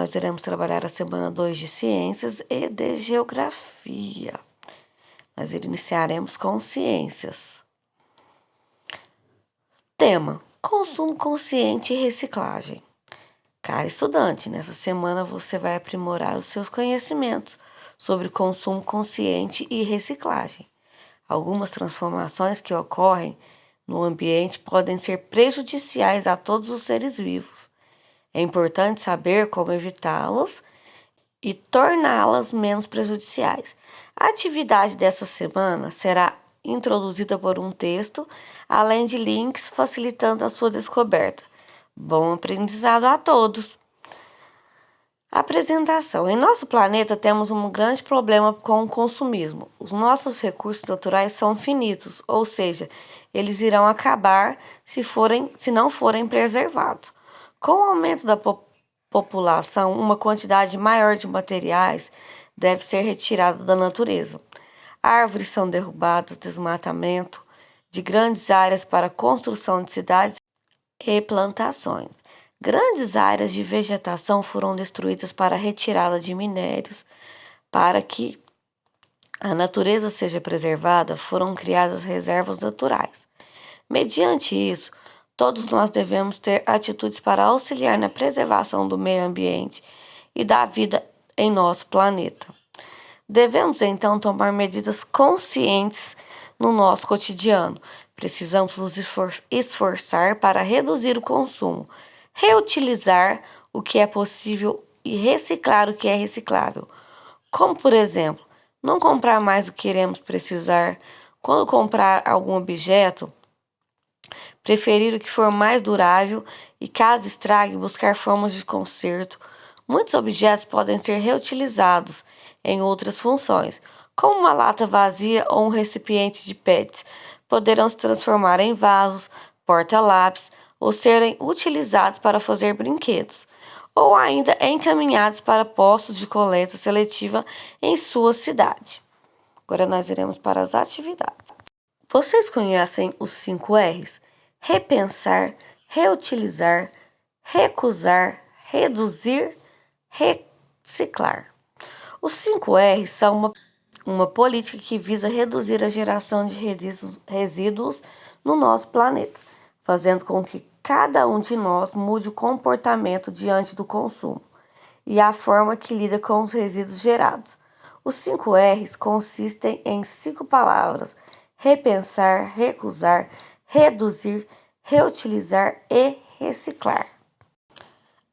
nós iremos trabalhar a semana 2 de Ciências e de Geografia. Nós iniciaremos com Ciências. Tema: consumo consciente e reciclagem. Cara estudante, nessa semana você vai aprimorar os seus conhecimentos sobre consumo consciente e reciclagem. Algumas transformações que ocorrem no ambiente podem ser prejudiciais a todos os seres vivos. É importante saber como evitá-las e torná-las menos prejudiciais. A atividade dessa semana será introduzida por um texto, além de links facilitando a sua descoberta. Bom aprendizado a todos! Apresentação. Em nosso planeta temos um grande problema com o consumismo. Os nossos recursos naturais são finitos, ou seja, eles irão acabar se não forem preservados. Com o aumento da população, uma quantidade maior de materiais deve ser retirada da natureza. Árvores são derrubadas, desmatamento de grandes áreas para construção de cidades e plantações. Grandes áreas de vegetação foram destruídas para a retirada de minérios. Para que a natureza seja preservada, foram criadas reservas naturais. Mediante isso, todos nós devemos ter atitudes para auxiliar na preservação do meio ambiente e da vida em nosso planeta. Devemos então tomar medidas conscientes no nosso cotidiano. Precisamos nos esforçar para reduzir o consumo, reutilizar o que é possível e reciclar o que é reciclável. Como, por exemplo, não comprar mais do que iremos precisar. Quando comprar algum objeto, preferir o que for mais durável e, caso estrague, buscar formas de conserto. Muitos objetos podem ser reutilizados em outras funções, como uma lata vazia ou um recipiente de PET. Poderão se transformar em vasos, porta-lápis ou serem utilizados para fazer brinquedos, ou ainda encaminhados para postos de coleta seletiva em sua cidade. Agora nós iremos para as atividades. Vocês conhecem os 5 R's? Repensar, reutilizar, recusar, reduzir, reciclar. Os 5 R's são uma política que visa reduzir a geração de resíduos no nosso planeta, fazendo com que cada um de nós mude o comportamento diante do consumo e a forma que lida com os resíduos gerados. Os 5 R's consistem em 5 palavras: repensar, recusar, reduzir, reutilizar e reciclar.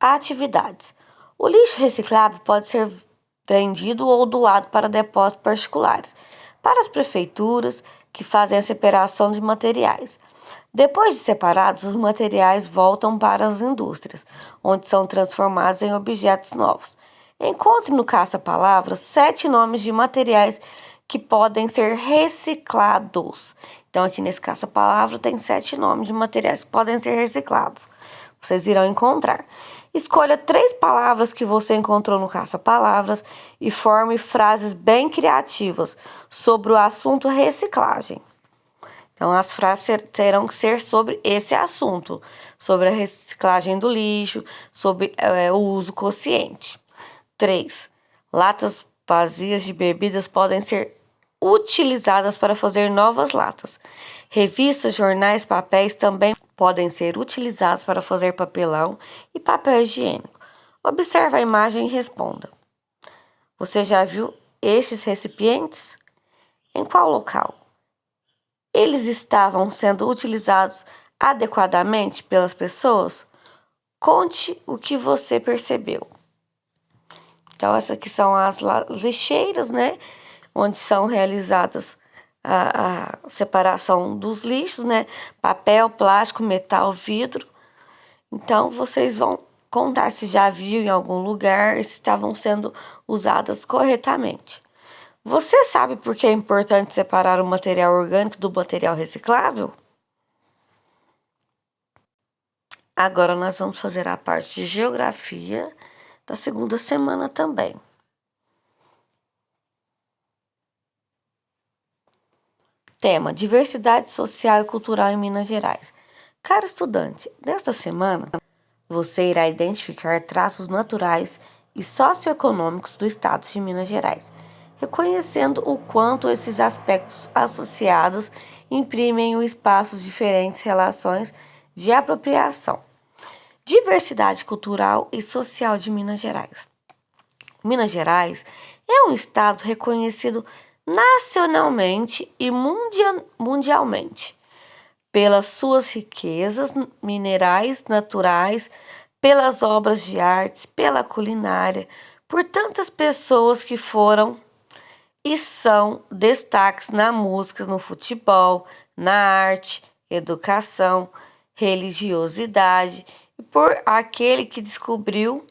Atividades. O lixo reciclável pode ser vendido ou doado para depósitos particulares, para as prefeituras que fazem a separação de materiais. Depois de separados, os materiais voltam para as indústrias, onde são transformados em objetos novos. Encontre no caça-palavras 7 nomes de materiais que podem ser reciclados. Então, aqui nesse caça-palavra tem 7 nomes de materiais que podem ser reciclados. Vocês irão encontrar. Escolha 3 palavras que você encontrou no caça-palavras e forme frases bem criativas sobre o assunto reciclagem. Então, as frases terão que ser sobre esse assunto, sobre a reciclagem do lixo, sobre o uso consciente. 3. Latas vazias de bebidas podem ser utilizadas para fazer novas latas. Revistas, jornais, papéis também podem ser utilizados para fazer papelão e papel higiênico. Observe a imagem e responda. Você já viu estes recipientes? Em qual local? Eles estavam sendo utilizados adequadamente pelas pessoas? Conte o que você percebeu. Então, essas aqui são as lixeiras, né? Onde são realizadas a separação dos lixos, né? Papel, plástico, metal, vidro. Então, vocês vão contar se já viu em algum lugar, se estavam sendo usadas corretamente. Você sabe por que é importante separar o material orgânico do material reciclável? Agora nós vamos fazer a parte de geografia da segunda semana também. Tema: diversidade social e cultural em Minas Gerais. Caro estudante, nesta semana você irá identificar traços naturais e socioeconômicos do Estado de Minas Gerais, reconhecendo o quanto esses aspectos associados imprimem em espaços diferentes relações de apropriação. Diversidade cultural e social de Minas Gerais. Minas Gerais é um estado reconhecido nacionalmente e mundialmente pelas suas riquezas minerais naturais, pelas obras de artes, pela culinária, por tantas pessoas que foram e são destaques na música, no futebol, na arte, educação, religiosidade, e por aquele que descobriu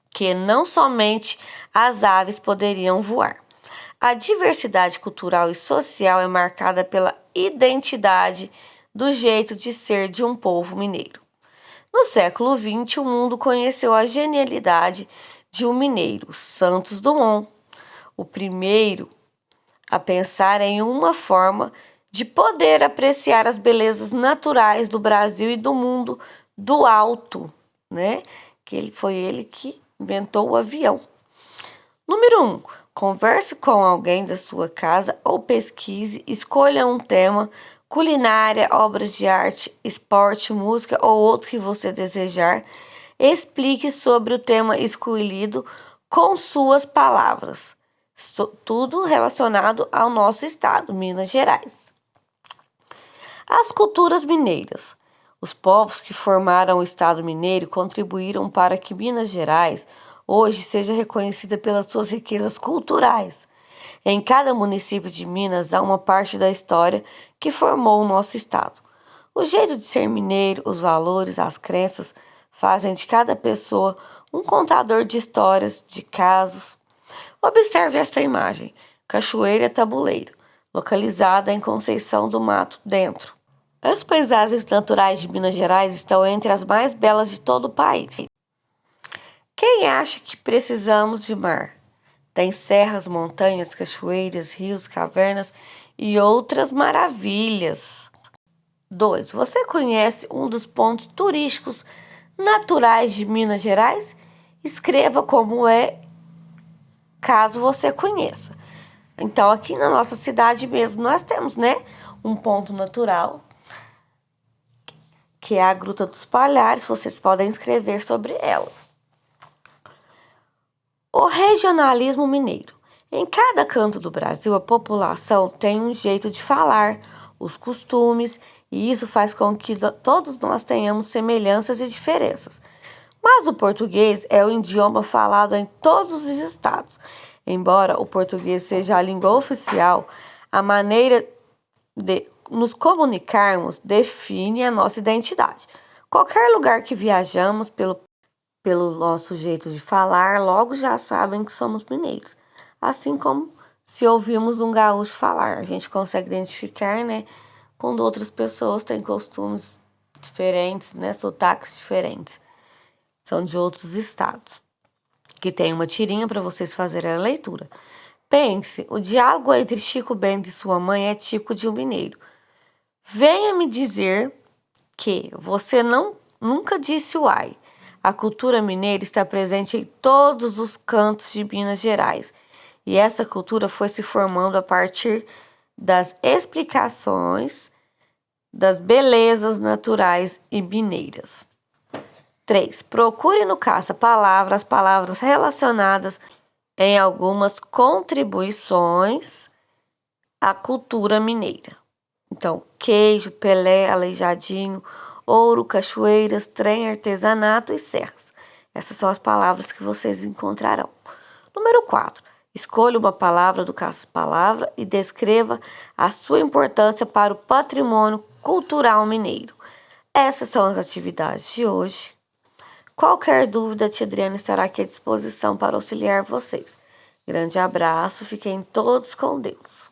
que não somente as aves poderiam voar. A diversidade cultural e social é marcada pela identidade do jeito de ser de um povo mineiro. No século XX, o mundo conheceu a genialidade de um mineiro, Santos Dumont, o primeiro a pensar em uma forma de poder apreciar as belezas naturais do Brasil e do mundo do alto, né? Foi ele que inventou o avião. Número 1. Converse com alguém da sua casa ou pesquise, escolha um tema, culinária, obras de arte, esporte, música ou outro que você desejar. Explique sobre o tema escolhido com suas palavras. Tudo relacionado ao nosso estado, Minas Gerais. As culturas mineiras. Os povos que formaram o estado mineiro contribuíram para que Minas Gerais hoje seja reconhecida pelas suas riquezas culturais. Em cada município de Minas há uma parte da história que formou o nosso estado. O jeito de ser mineiro, os valores, as crenças fazem de cada pessoa um contador de histórias, de casos. Observe esta imagem: Cachoeira Tabuleiro, localizada em Conceição do Mato Dentro. As paisagens naturais de Minas Gerais estão entre as mais belas de todo o país. Quem acha que precisamos de mar? Tem serras, montanhas, cachoeiras, rios, cavernas e outras maravilhas. 2. Você conhece um dos pontos turísticos naturais de Minas Gerais? Escreva como é, caso você conheça. Então, aqui na nossa cidade mesmo, nós temos, né, um ponto natural, que é a Gruta dos Palhares. Vocês podem escrever sobre elas. O regionalismo mineiro. Em cada canto do Brasil, a população tem um jeito de falar, os costumes, e isso faz com que todos nós tenhamos semelhanças e diferenças. Mas o português é o idioma falado em todos os estados. Embora o português seja a língua oficial, a maneira de nos comunicarmos define a nossa identidade. Qualquer lugar que viajamos, pelo nosso jeito de falar, logo já sabem que somos mineiros. Assim como se ouvirmos um gaúcho falar, a gente consegue identificar, né? Quando outras pessoas têm costumes diferentes, né? Sotaques diferentes. São de outros estados. Que tem uma tirinha para vocês fazerem a leitura. Pense, o diálogo entre Chico Bento e sua mãe é típico de um mineiro. Venha me dizer que você nunca disse uai. A cultura mineira está presente em todos os cantos de Minas Gerais. E essa cultura foi se formando a partir das explicações das belezas naturais e mineiras. 3. Procure no caça-palavra as palavras relacionadas em algumas contribuições à cultura mineira. Então, queijo, Pelé, aleijadinho, ouro, cachoeiras, trem, artesanato e serras. Essas são as palavras que vocês encontrarão. Número 4. Escolha uma palavra do caça-palavra e descreva a sua importância para o patrimônio cultural mineiro. Essas são as atividades de hoje. Qualquer dúvida, a tia Adriana estará aqui à disposição para auxiliar vocês. Grande abraço, fiquem todos com Deus.